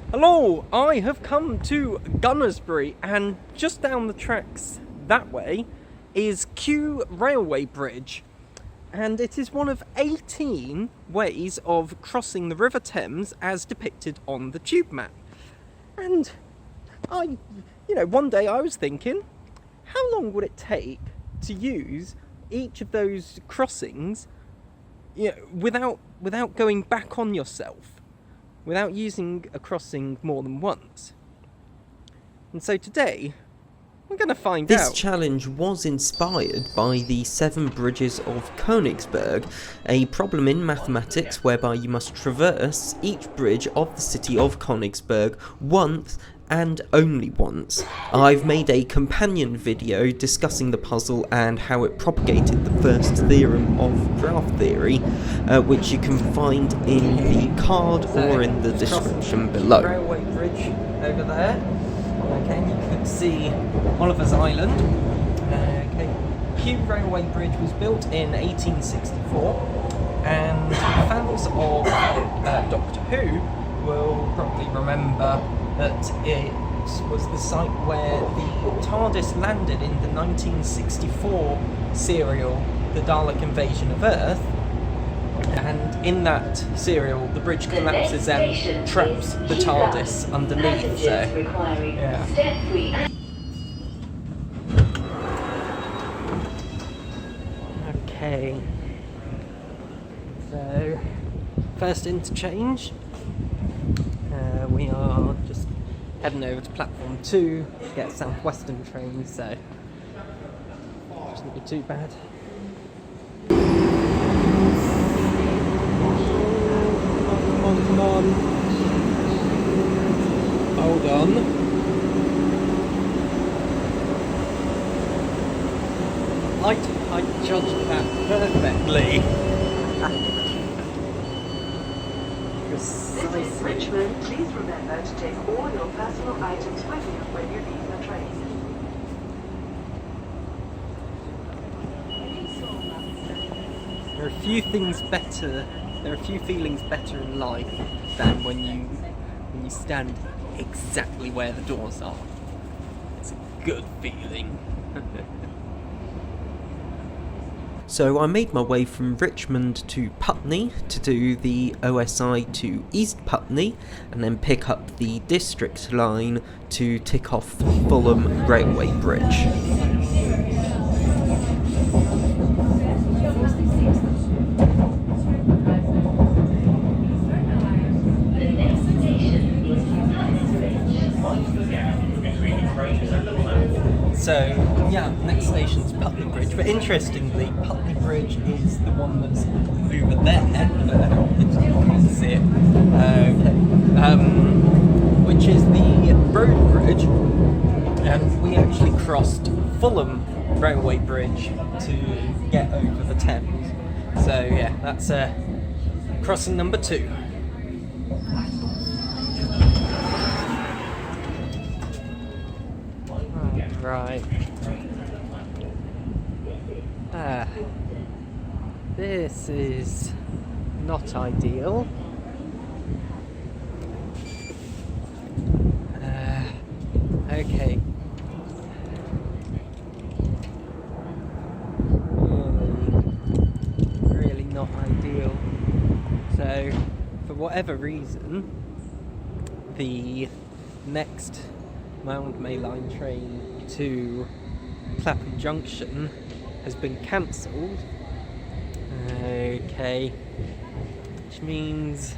Hello, I have come to Gunnersbury, and just down the tracks that way is Kew Railway Bridge, and it is one of 18 ways of crossing the River Thames as depicted on the tube map. And one day I was thinking, how long would it take to use each of those crossings, without going back on yourself? Without using a crossing more than once. And so today, we're going to find out. This challenge was inspired by the Seven Bridges of Königsberg, a problem in mathematics whereby you must traverse each bridge of the city of Königsberg once and only once. I've made a companion video discussing the puzzle and how it propagated the first theorem of graph theory, which you can find in the card or in the description below. Railway bridge over there. Okay, you can see Oliver's Island. Okay, Kew Railway Bridge was built in 1864, and fans of Doctor Who will probably remember that it was the site where the TARDIS landed in the 1964 serial, The Dalek Invasion of Earth, and in that serial the bridge collapses and traps the TARDIS underneath, so yeah. Okay, so first interchange. We are just heading over to platform 2 to get a Southwestern train, so shouldn't be too bad. Come on. Hold on. I judged that perfectly. Richmond, please remember to take all your personal items with you when you leave the train. There are a few feelings better in life than when you stand exactly where the doors are. It's a good feeling. So I made my way from Richmond to Putney to do the OSI to East Putney, and then pick up the District line to tick off Fulham Railway Bridge. So, yeah, next station's Putney Bridge, but interestingly, Putney Bridge is the one that's over there, you can see it, which is the road bridge, and we actually crossed Fulham Railway Bridge to get over the Thames. So, yeah, that's crossing number 2. Right. This is not ideal. Okay. Really not ideal. So, for whatever reason, the next Mail Line train to Clapham Junction has been cancelled. Okay, which means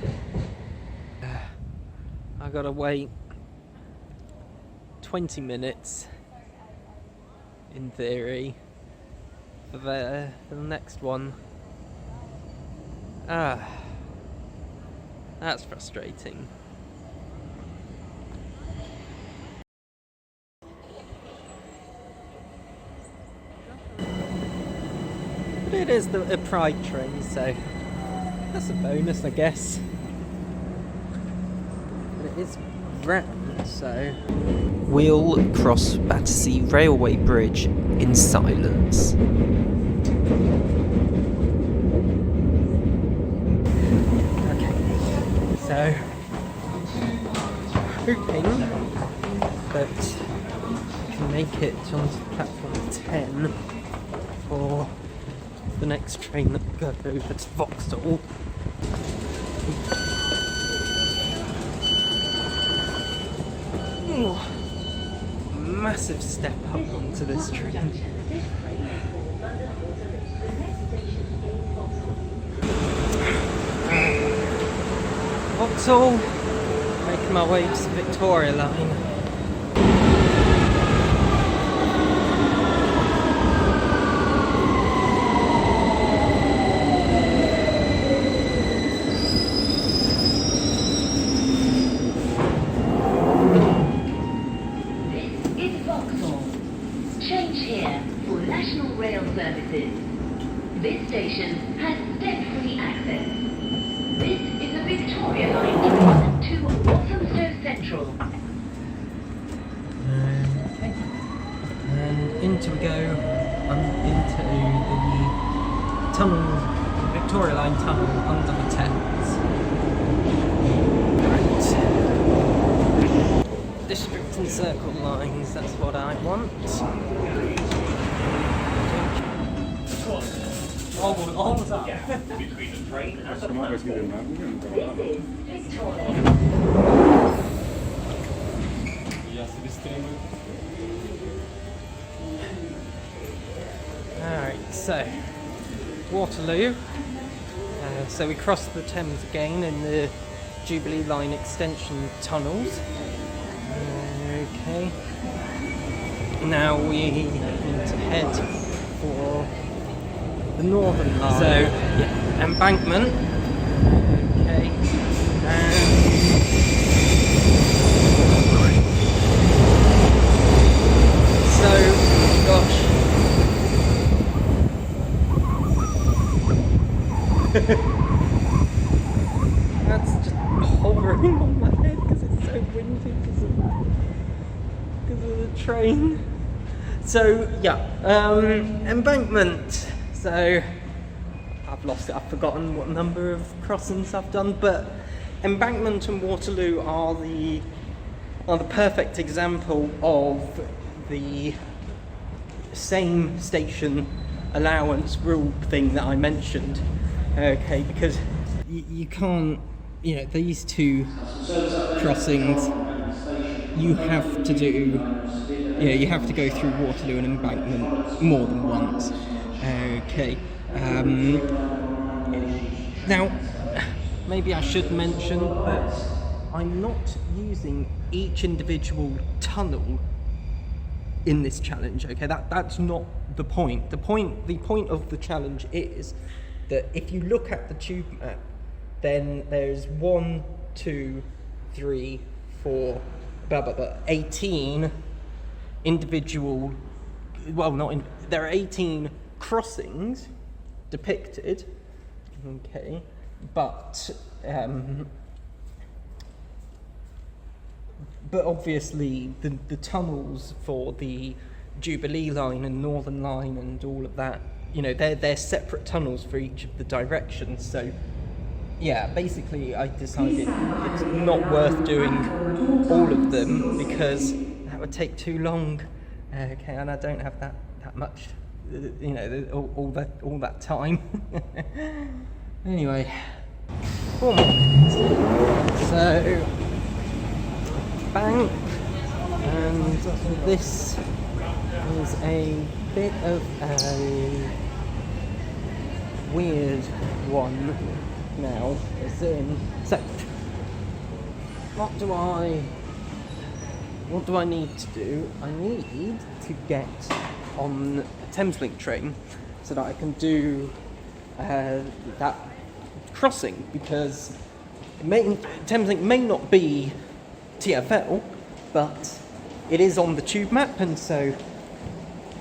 I gotta wait 20 minutes in theory for the next one. That's frustrating. But it is a Pride train, so that's a bonus, I guess. But it is round, so... We'll cross Battersea Railway Bridge in silence. Okay, so hoping that I can make it onto platform 10 for the next train that goes over to Vauxhall. Ooh, massive step up onto this train. Vauxhall, making my way to the Victoria line. This station has step-free access. This is the Victoria Line train to Walthamstow Central. Okay. And into we go, into the tunnel, Victoria Line tunnel under the Thames. Right. District and circle lines, that's what I want. Almost up. Between the train and the platform. This is Victoria. Alright, so Waterloo. So we cross the Thames again in the Jubilee Line extension tunnels. Okay. Now we need to head for the Northern Line. So, yeah, embankment. Okay. So, gosh. That's just hovering on my head because it's so windy because of the train. So, yeah, embankment. So, I've lost it, I've forgotten what number of crossings I've done, but embankment and Waterloo are the perfect example of the same station allowance rule thing that I mentioned. Okay, because you can't, these two crossings, you have to do, you have to go through Waterloo and embankment more than once. Okay. Now, maybe I should mention that I'm not using each individual tunnel in this challenge. Okay, that's not the point. The point of the challenge is that if you look at the tube map, then there's 1, 2, 3, 4, 18 individual. Well, there are 18 crossings depicted, okay, but obviously the tunnels for the Jubilee Line and Northern Line and all of that, they're separate tunnels for each of the directions. So yeah, basically I decided it's not worth doing all of them because that would take too long. Okay, and I don't have that much, all that time. Anyway, 4 more minutes. So, bank, and this is a bit of a weird one now. As in, so what do I need to do? I need to get on a Thameslink train so that I can do that crossing, because Thameslink may not be TfL, but it is on the tube map, and so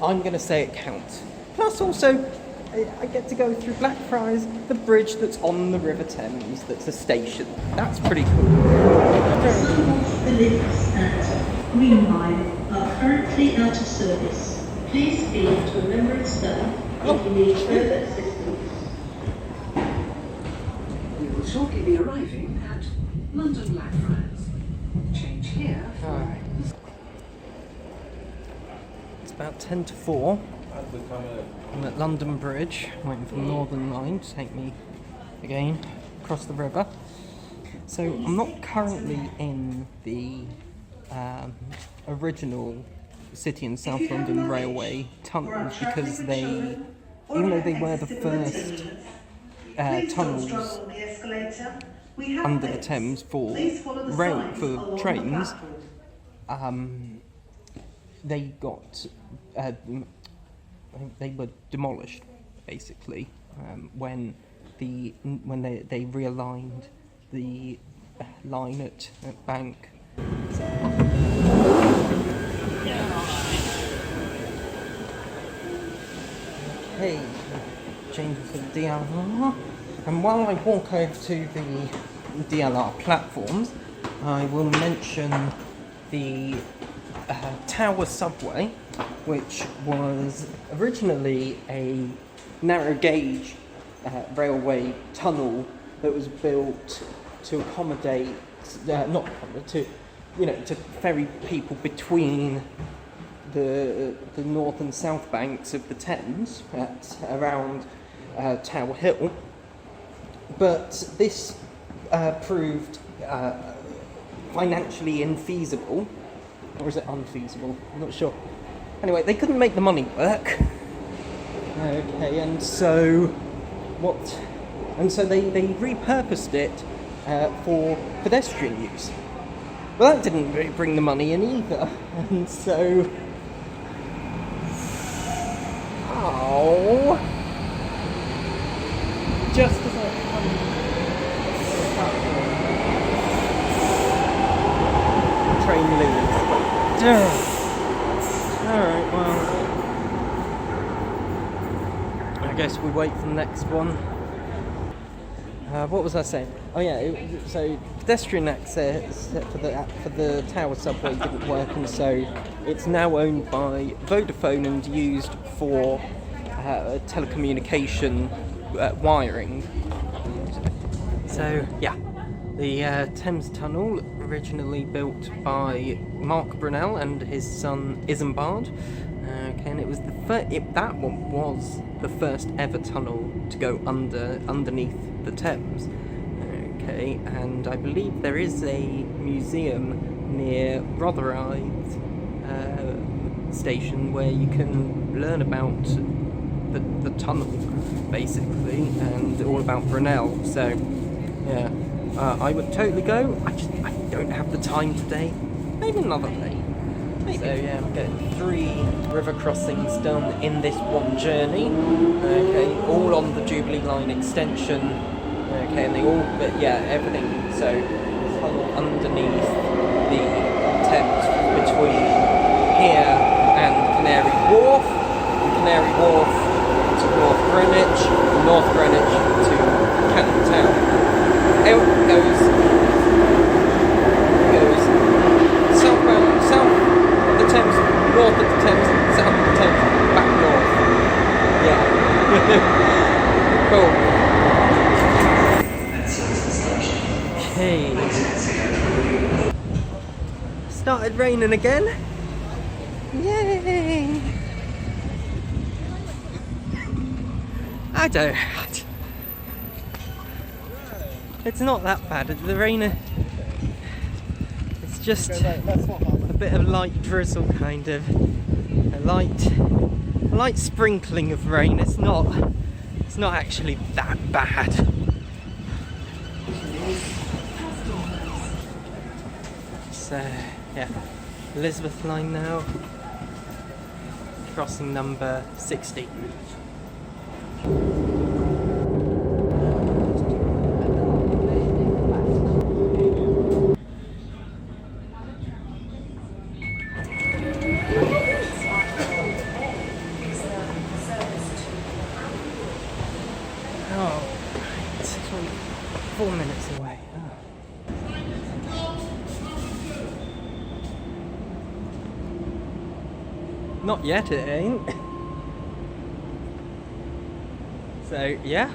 I'm going to say it counts. Plus also, I get to go through Blackfriars, the bridge that's on the River Thames, that's a station. That's pretty cool. The lifts at Green Line are currently out of service. Please speak to a member of staff if you need further assistance. We will shortly be arriving at London Blackfriars. Change here. about 10 to 4. I'm at London Bridge, waiting for the Northern Line to take me again across the river. So I'm not currently in the original City and South London Railway tunnels because even though they were the first tunnels under the Thames for trains, they were demolished basically when they realigned the line at Bank. Okay, change to the DLR, and while I walk over to the DLR platforms, I will mention the Tower Subway, which was originally a narrow gauge railway tunnel that was built to accommodate, to ferry people between the north and south banks of the Thames at around Tower Hill. But this proved financially infeasible, or is it unfeasible? I'm not sure. Anyway, they couldn't make the money work. Okay, and so they repurposed it for pedestrian use. Well, that didn't really bring the money in either, and so just as I come to the platform, train leaves. Alright, well, I guess we wait for the next one. What was I saying? Oh yeah, so pedestrian access for the Tower Subway didn't work, and so it's now owned by Vodafone and used for telecommunication wiring. So yeah, the Thames Tunnel, originally built by Mark Brunel and his son Isambard. Okay, and it was that one was the first ever tunnel to go underneath the Thames. Okay, and I believe there is a museum near Rotherhithe station where you can learn about the tunnel, basically, and all about Brunel. So yeah, I would totally go. I don't have the time today. Maybe another day. Maybe. So yeah, I'm getting 3 river crossings done in this one journey. Okay, all on the Jubilee Line extension. Okay, and they all, everything. So tunnel underneath the Thames between here and Canary Wharf, and Canary Wharf to North Greenwich, and North Greenwich to Cannon Town. It goes southbound, south of the Thames, north of the Thames, south of the Thames, back north. Yeah. Cool. Okay. Started raining again. Yay! It's not that bad. The rain, it's just a bit of light drizzle, kind of. A light sprinkling of rain. It's not actually that bad. So, yeah, Elizabeth Line now, crossing number 60. Oh, it's 4 minutes away. Oh. Not yet, it ain't. So, yeah,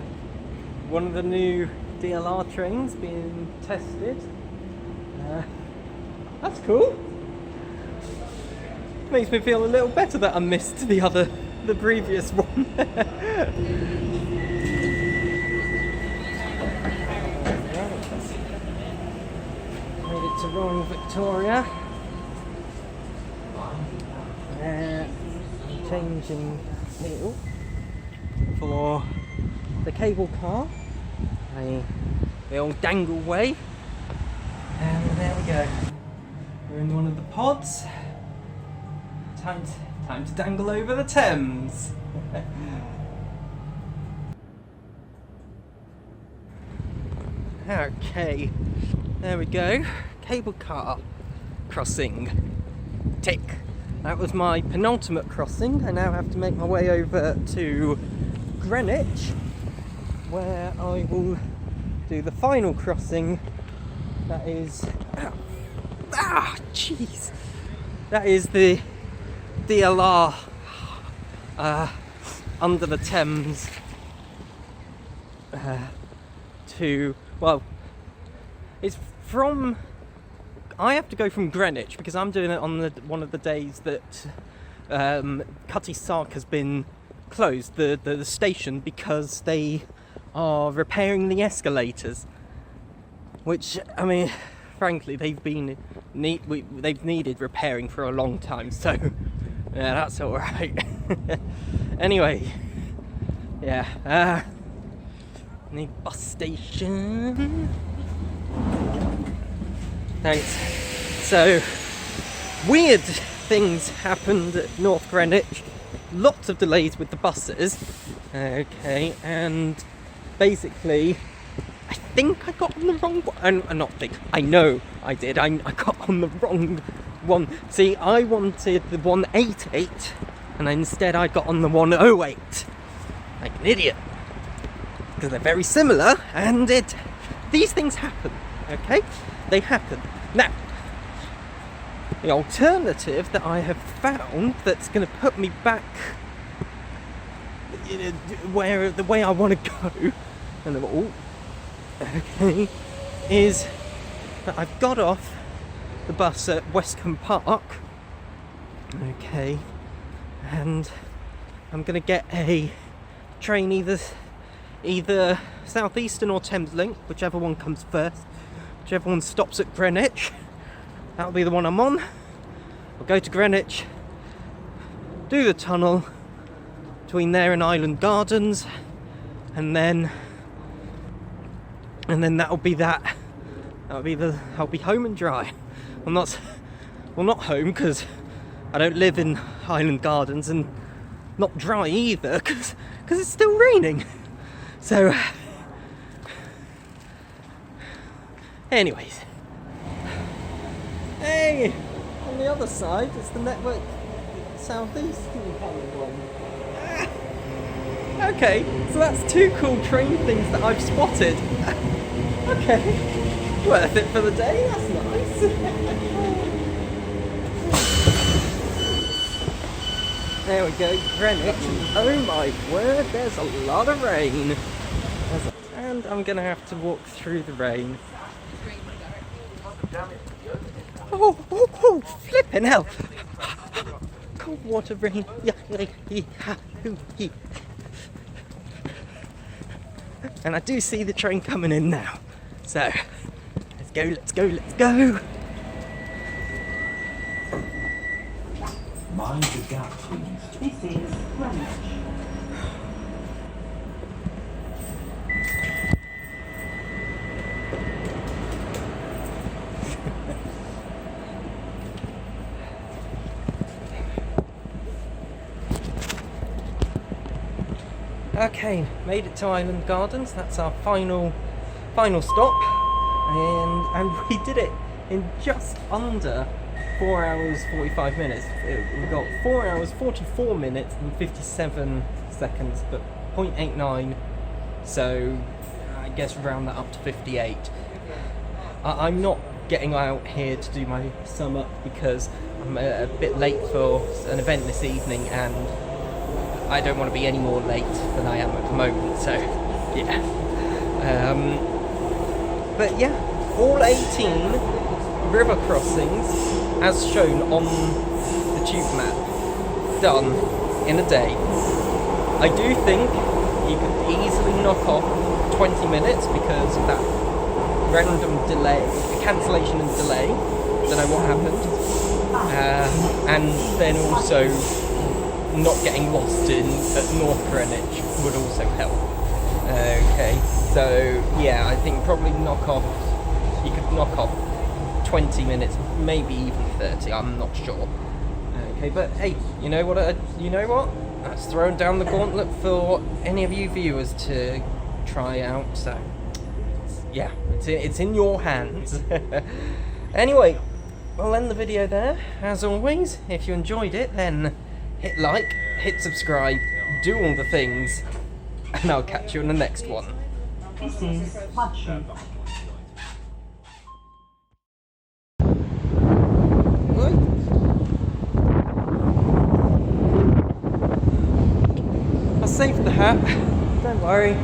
one of the new DLR trains being tested. That's cool. Makes me feel a little better that I missed the previous one. Made it to Royal Victoria. Changing wheel for the cable car. The old dangle way. And there we go. We're in one of the pods. Time to dangle over the Thames. Okay, there we go. Cable car crossing. Tick. That was my penultimate crossing. I now have to make my way over to Greenwich, where I will do the final crossing. That is... jeez! That is the DLR under the Thames to... Well, it's from... I have to go from Greenwich because I'm doing it on one of the days that Cutty Sark has been closed, the station, because they are repairing the escalators. Which, I mean, frankly, they've needed repairing for a long time, so yeah, that's all right. Anyway, yeah, the bus station. Thanks. So, weird things happened at North Greenwich. Lots of delays with the buses. Okay, and basically, I think I got on the wrong one. Not think, I know I did. I got on the wrong one. See, I wanted the 188, and instead I got on the 108. Like an idiot. Because they're very similar, and these things happen. Okay? They happen. Now, the alternative that I have found that's going to put me back the way I want to go, and okay, is that I've got off the bus at Westcombe Park, okay, and I'm going to get a train either Southeastern or Thameslink, whichever one comes first. Whichever one stops at Greenwich, that'll be the one I'm on. I'll go to Greenwich, do the tunnel between there and Island Gardens, and then that'll be that. I'll be home and dry. I'm not home because I don't live in Island Gardens, and not dry either because it's still raining. So. Anyways, hey, on the other side it's the Network Southeastern kind of one. Okay, so that's two cool train things that I've spotted. Okay, worth it for the day, that's nice. There we go, Greenwich. Oh my word, there's a lot of rain. And I'm gonna have to walk through the rain. Oh, flippin' hell! Cold water rain. And I do see the train coming in now. So, let's go. Mind the gap, please. This is Greenwich. Okay, made it to Island Gardens. That's our final stop, and we did it in just under 4 hours 45 minutes. We got 4 hours 44 minutes and 57 seconds, but 0.89. So I guess round that up to 58. I'm not getting out here to do my sum up because I'm a bit late for an event this evening, and I don't want to be any more late than I am at the moment, so yeah. But yeah, all 18 river crossings, as shown on the YouTube map done in a day. I do think you could easily knock off 20 minutes because of that random delay, cancellation and delay. Don't know what happened. And then also not getting lost at North Greenwich would also help. Okay, so yeah, I think probably you could knock off 20 minutes, maybe even 30, I'm not sure. Okay, but hey, you know what? That's throwing down the gauntlet for any of you viewers to try out. So yeah, it's in your hands. Anyway, I'll end the video there. As always, if you enjoyed it, then hit like, hit subscribe, do all the things, and I'll catch you in the next one. This is mushroom. I saved the hat. Don't worry.